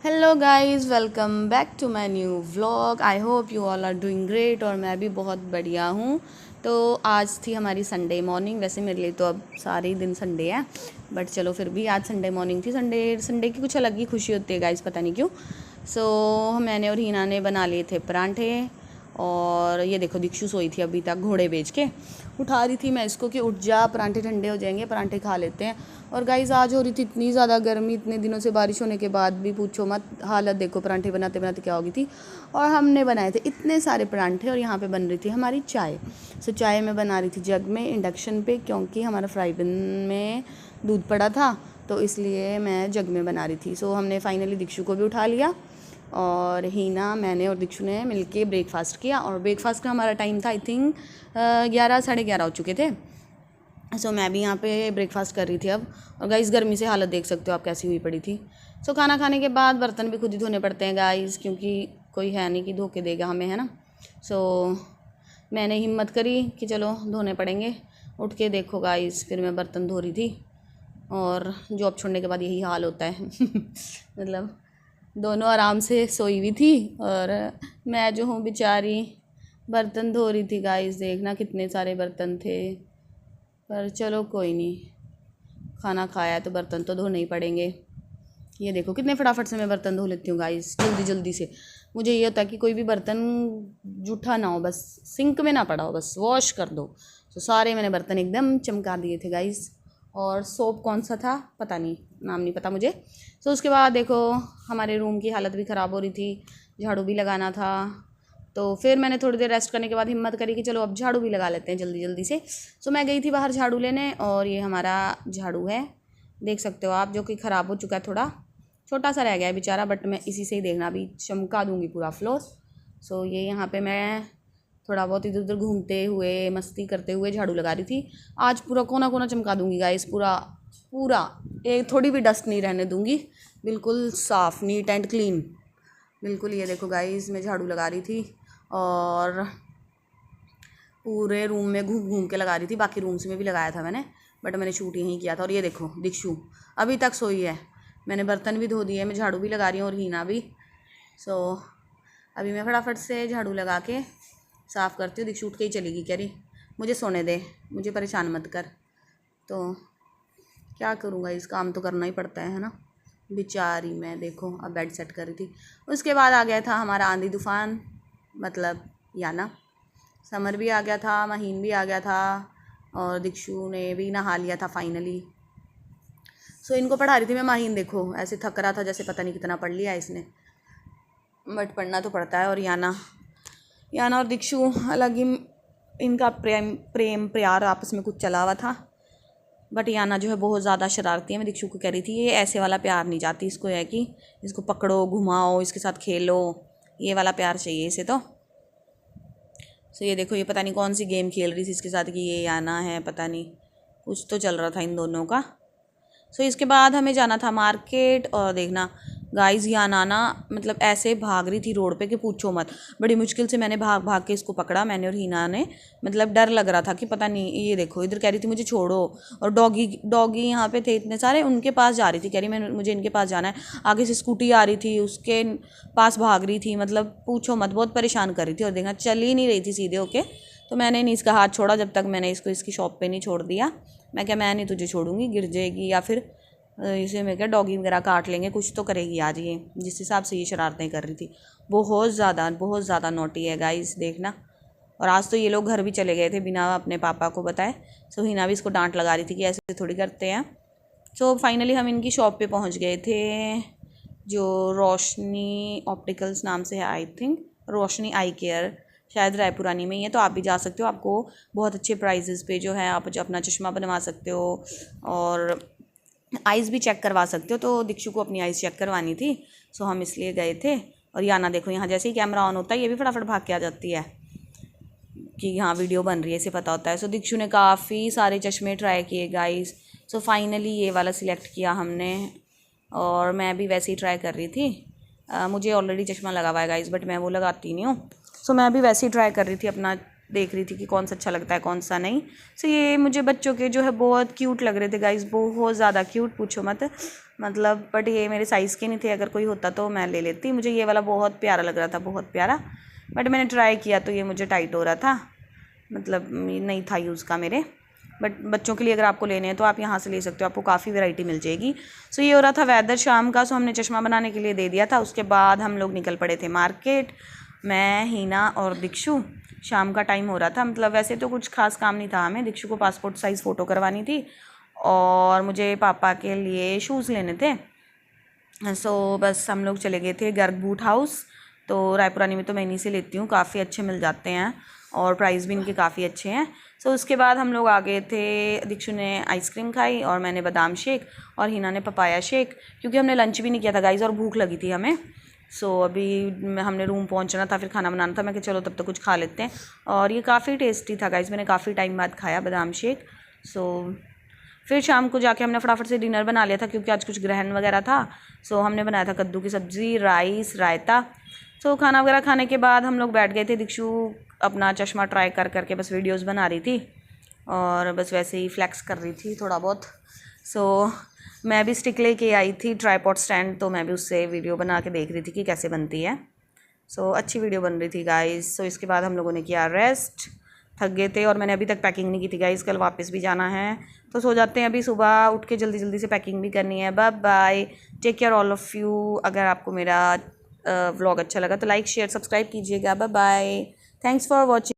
Hello guys, welcome back to my new vlog. I hope you all are doing great और मैं भी बहुत बढ़िया हूँ। तो आज थी हमारी संडे मॉर्निंग। वैसे मेरे लिए तो अब सारे ही दिन संडे है, बट चलो फिर भी आज संडे मॉर्निंग थी। संडे संडे की कुछ अलग ही खुशी होती है गाइस, पता नहीं क्यों। मैंने और हीना ने बना लिए थे परांठे। और ये देखो दीक्षु सोई थी अभी तक घोड़े बेच के। उठा रही थी मैं इसको कि उठ जा, परांठे ठंडे हो जाएंगे, परांठे खा लेते हैं। और गाइस आज हो रही थी इतनी ज़्यादा गर्मी, इतने दिनों से बारिश होने के बाद भी पूछो मत। हालत देखो परांठे बनाते बनाते क्या हो गई थी। और हमने बनाए थे इतने सारे परांठे और यहाँ पे बन रही थी हमारी चाय। चाय मैं बना रही थी जग में इंडक्शन पे, क्योंकि हमारा फ्राई पैन में दूध पड़ा था, तो इसलिए मैं जग में बना रही थी। हमने फाइनली दीक्षु को भी उठा लिया और हीना, मैंने और दीक्षु ने मिलके ब्रेकफास्ट किया। और ब्रेकफास्ट का हमारा टाइम था आई थिंक 11 साढ़े 11 हो चुके थे। मैं भी यहाँ पे ब्रेकफास्ट कर रही थी अब। और गाइस गर्मी से हालत देख सकते हो आप कैसी हुई पड़ी थी। खाना खाने के बाद बर्तन भी खुद ही धोने पड़ते हैं गाइस, क्योंकि कोई है नहीं कि धो के देगा हमें, है ना। मैंने हिम्मत करी कि चलो धोने पड़ेंगे। उठ के देखो गाइस, फिर मैं बर्तन धो रही थी। और जॉब छोड़ने के बाद यही हाल होता है मतलब दोनों आराम से सोई हुई थी और मैं जो हूँ बेचारी बर्तन धो रही थी। गाइस देखना कितने सारे बर्तन थे, पर चलो कोई नहीं, खाना खाया है तो बर्तन तो धोने ही पड़ेंगे। ये देखो कितने फटाफट से मैं बर्तन धो लेती हूँ गाइस, जल्दी जल्दी से। मुझे ये होता है कि कोई भी बर्तन जूठा ना हो, बस सिंक में ना पड़ा हो, बस वॉश कर दो। सारे मैंने बर्तन एकदम चमका दिए थे गाइस। और सोप कौन सा था पता नहीं, नाम नहीं पता मुझे। उसके बाद देखो हमारे रूम की हालत भी ख़राब हो रही थी, झाड़ू भी लगाना था। तो फिर मैंने थोड़ी देर रेस्ट करने के बाद हिम्मत करी कि चलो अब झाड़ू भी लगा लेते हैं जल्दी जल्दी से। मैं गई थी बाहर झाड़ू लेने, और ये हमारा झाड़ू है, देख सकते हो आप, जो कि ख़राब हो चुका है, थोड़ा छोटा सा रह गया है बेचारा, बट मैं इसी से ही देखना अभी चमका दूँगी पूरा फ्लोर। ये यहाँ पे मैं थोड़ा बहुत इधर उधर घूमते हुए मस्ती करते हुए झाड़ू लगा रही थी। आज पूरा कोना कोना चमका दूँगी गाइस, पूरा पूरा, एक थोड़ी भी डस्ट नहीं रहने दूँगी, बिल्कुल साफ़ नीट एंड क्लीन बिल्कुल। ये देखो गाइस मैं झाड़ू लगा रही थी और पूरे रूम में घूम घूम के लगा रही थी। बाकी रूम्स में भी लगाया था मैंने, बट मैंने शूट यहीं किया था। और ये देखो दीक्षु अभी तक सोई है। मैंने बर्तन भी धो दिए, मैं झाड़ू भी लगा रही हूँ और हीना भी। अभी मैं फटाफट से झाड़ू लगा के साफ़ करती हूँ। दीक्षु उठ के ही चलेगी, कह रही मुझे सोने दे, मुझे परेशान मत कर। तो क्या करूँगा, इस काम तो करना ही पड़ता है ना। बेचारी मैं देखो अब बेड सेट कर रही थी। उसके बाद आ गया था हमारा आंधी तूफ़ान, मतलब याना। समर भी आ गया था, महीन भी आ गया था, और दीक्षु ने भी नहा लिया था फाइनली। इनको पढ़ा रही थी मैं। महीन देखो ऐसे थक रहा था जैसे पता नहीं कितना पढ़ लिया है इसने, बट पढ़ना तो पड़ता है। और याना याना और दीक्षु अलग ही, इनका प्रेम प्यार आपस में कुछ चला हुआ था। बट याना जो है बहुत ज़्यादा शरारती है। मैं दीक्षु को कह रही थी ये ऐसे वाला प्यार नहीं चाहती, इसको है कि इसको पकड़ो घुमाओ, इसके साथ खेलो, ये वाला प्यार चाहिए इसे। ये देखो ये पता नहीं कौन सी गेम खेल रही थी इसके साथ कि ये याना है, पता नहीं कुछ तो चल रहा था इन दोनों का। इसके बाद हमें जाना था मार्केट। और देखना गाइस याना ना मतलब ऐसे भाग रही थी रोड पे कि पूछो मत। बड़ी मुश्किल से मैंने भाग भाग के इसको पकड़ा, मैंने और हीना ने। मतलब डर लग रहा था कि पता नहीं, ये देखो इधर कह रही थी मुझे छोड़ो। और डॉगी यहाँ पे थे इतने सारे, उनके पास जा रही थी, कह रही मुझे इनके पास जाना है। आगे से स्कूटी आ रही थी, उसके पास भाग रही थी, मतलब पूछो मत, बहुत परेशान कर रही थी। और देखना चल ही नहीं रही थी सीधे होके। तो मैंने नहीं इसका हाथ छोड़ा जब तक मैंने इसको इसकी शॉप पे नहीं छोड़ दिया। मैं क्या, मैं नहीं तुझे छोड़ूंगी, गिर जाएगी या फिर इसे मैं क्या डॉगी वगैरह काट लेंगे, कुछ तो करेगी आज ये। जिस हिसाब से ये शरारतें कर रही थी, बहुत ज़्यादा नोटी है गाइस देखना। और आज तो ये लोग घर भी चले गए थे बिना अपने पापा को बताए। हीना भी इसको डांट लगा रही थी कि ऐसे थोड़ी करते हैं। फाइनली हम इनकी शॉप पे पहुंच गए थे, जो रोशनी ऑप्टिकल्स नाम से है I think, Roshni I care, शायद रायपुरानी में ही है। तो आप भी जा सकते हो, आपको बहुत अच्छे प्राइजेज़ पे जो है आप जो अपना चश्मा बनवा सकते हो और आइज़ भी चेक करवा सकते हो। तो दीक्षु को अपनी आइज़ चेक करवानी थी, हम इसलिए गए थे। और याना देखो यहाँ जैसे ही कैमरा ऑन होता है ये भी फटाफट भाग के आ जाती है कि यहाँ वीडियो बन रही है, इसे पता होता है। दीक्षु ने काफ़ी सारे चश्मे ट्राई किए गाइस। फाइनली ये वाला सिलेक्ट किया हमने, और मैं भी वैसे ही ट्राई कर रही थी। मुझे ऑलरेडी चश्मा लगा हुआ है गाइस, बट मैं वो लगाती नहीं हूँ। मैं भी वैसे ही ट्राई कर रही थी, अपना देख रही थी कि कौन सा अच्छा लगता है कौन सा नहीं। ये मुझे बच्चों के जो है बहुत क्यूट लग रहे थे गाइस, बहुत ज़्यादा क्यूट, पूछो मत। मतलब बट ये मेरे साइज़ के नहीं थे, अगर कोई होता तो मैं ले लेती। मुझे ये वाला बहुत प्यारा लग रहा था, बहुत प्यारा, बट मैंने ट्राई किया तो ये मुझे टाइट हो रहा था, मतलब नहीं था यूज़ का मेरे। बट बच्चों के लिए अगर आपको लेने हैं तो आप यहाँ से ले सकते हो, आपको काफ़ी वैरायटी मिल जाएगी। सो ये हो रहा था वेदर शाम का, सो हमने चश्मा बनाने के लिए दे दिया था। उसके बाद हम लोग निकल पड़े थे मार्केट, मैं, हिना और दीक्षु। शाम का टाइम हो रहा था, मतलब वैसे तो कुछ खास काम नहीं था हमें। दीक्षु को पासपोर्ट साइज़ फ़ोटो करवानी थी और मुझे पापा के लिए शूज़ लेने थे। सो बस हम लोग चले गए थे गर्ग बूट हाउस। तो रायपुरानी में तो मैं इन्हीं से लेती हूँ, काफ़ी अच्छे मिल जाते हैं और प्राइस भी इनके काफ़ी अच्छे हैं। सो उसके बाद हम लोग आ गए थे, दीक्षु ने आइसक्रीम खाई और मैंने बादाम शेक और हिना ने पपाया शेक, क्योंकि हमने लंच भी नहीं किया था गाइज़ और भूख लगी थी हमें। सो अभी हमने रूम पहुंचना था, फिर खाना बनाना था। मैं कि चलो तब तक कुछ खा लेते हैं, और ये काफ़ी टेस्टी था गाइज़, मैंने काफ़ी टाइम बाद खाया बादाम शेक। सो फिर शाम को जाके हमने फटाफट से डिनर बना लिया था, क्योंकि आज कुछ ग्रहण वगैरह था। सो हमने बनाया था कद्दू की सब्ज़ी, राइस, रायता। सो खाना वगैरह खाने के बाद हम लोग बैठ गए थे। दीक्षु अपना चश्मा ट्राई कर करके बस वीडियोस बना रही थी और बस वैसे ही फ्लैक्स कर रही थी थोड़ा बहुत। सो मैं भी स्टिक लेके आई थी, ट्राईपॉड स्टैंड, तो मैं भी उससे वीडियो बना के देख रही थी कि कैसे बनती है। सो अच्छी वीडियो बन रही थी गाइस। सो इसके बाद हम लोगों ने किया रेस्ट, थक गए थे और मैंने अभी तक पैकिंग नहीं की थी गाइस, कल वापस भी जाना है। तो सो जाते हैं, अभी सुबह उठ के जल्दी जल्दी से पैकिंग भी करनी है। Bye bye, take care all of you. अगर आपको मेरा व्लॉग अच्छा लगा तो लाइक शेयर सब्सक्राइब कीजिएगा। Bye bye, thanks for watching.